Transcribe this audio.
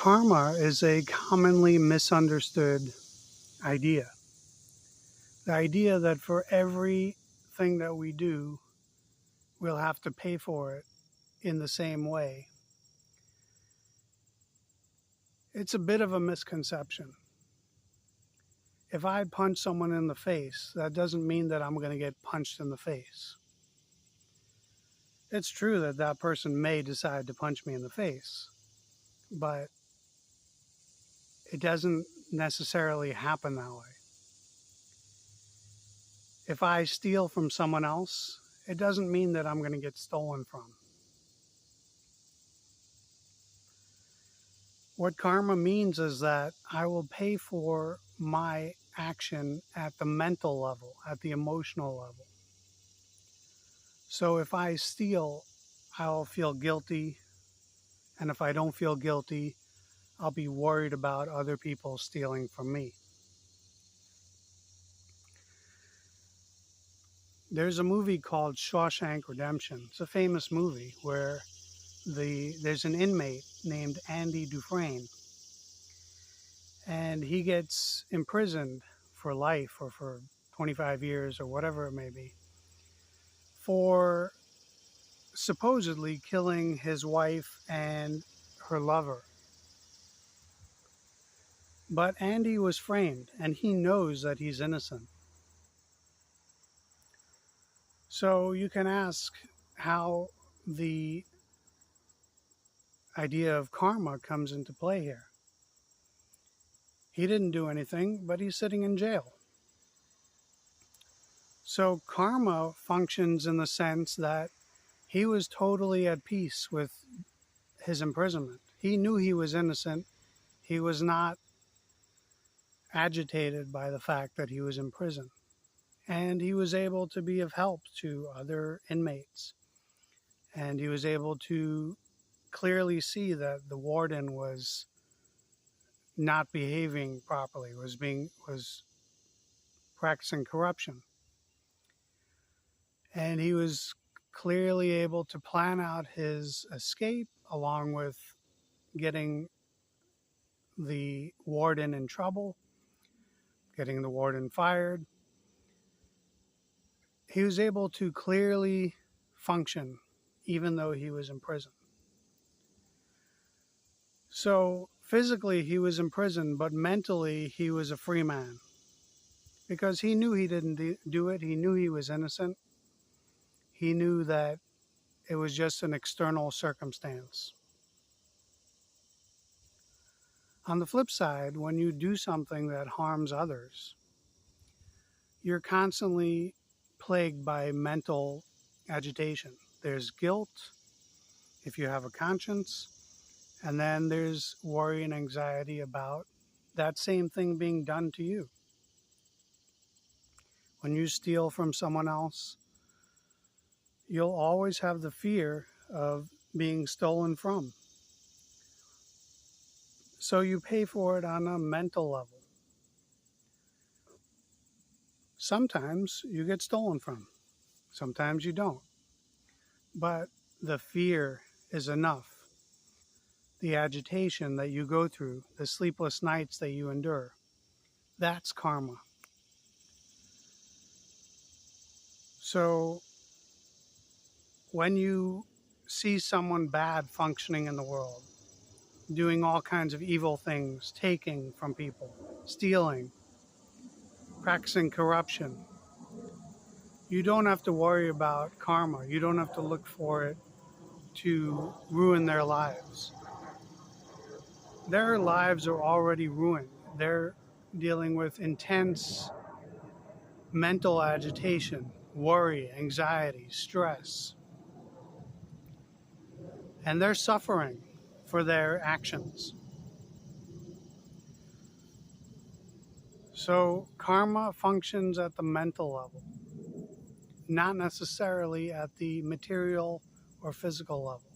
Karma is a commonly misunderstood idea. The idea that for everything that we do, we'll have to pay for it in the same way. It's a bit of a misconception. If I punch someone in the face, that doesn't mean that I'm going to get punched in the face. It's true that that person may decide to punch me in the face, but it doesn't necessarily happen that way. If I steal from someone else, it doesn't mean that I'm going to get stolen from. What karma means is that I will pay for my action at the mental level, at the emotional level. So if I steal, I'll feel guilty. And if I don't feel guilty, I'll be worried about other people stealing from me. There's a movie called Shawshank Redemption. It's a famous movie where there's an inmate named Andy Dufresne, and he gets imprisoned for life or for 25 years or whatever it may be for supposedly killing his wife and her lover. But Andy was framed and he knows that he's innocent. So you can ask how the idea of karma comes into play here. He didn't do anything, but he's sitting in jail. So karma functions in the sense that he was totally at peace with his imprisonment. He knew he was innocent. He was not agitated by the fact that he was in prison. And he was able to be of help to other inmates. And he was able to clearly see that the warden was not behaving properly, was practicing corruption. And he was clearly able to plan out his escape along with getting the warden in trouble, getting the warden fired. He was able to clearly function even though he was in prison. So physically he was in prison, but mentally he was a free man because he knew he didn't do it. He knew he was innocent. He knew that it was just an external circumstance. On the flip side, when you do something that harms others, you're constantly plagued by mental agitation. There's guilt, if you have a conscience, and then there's worry and anxiety about that same thing being done to you. When you steal from someone else, you'll always have the fear of being stolen from. So you pay for it on a mental level. Sometimes you get stolen from, sometimes you don't. But the fear is enough. The agitation that you go through, the sleepless nights that you endure, that's karma. So when you see someone bad functioning in the world, doing all kinds of evil things, taking from people, stealing, practicing corruption, you don't have to worry about karma. You don't have to look for it to ruin their lives. Their lives are already ruined. They're dealing with intense mental agitation, worry, anxiety, stress. And they're suffering for their actions. So karma functions at the mental level, not necessarily at the material or physical level.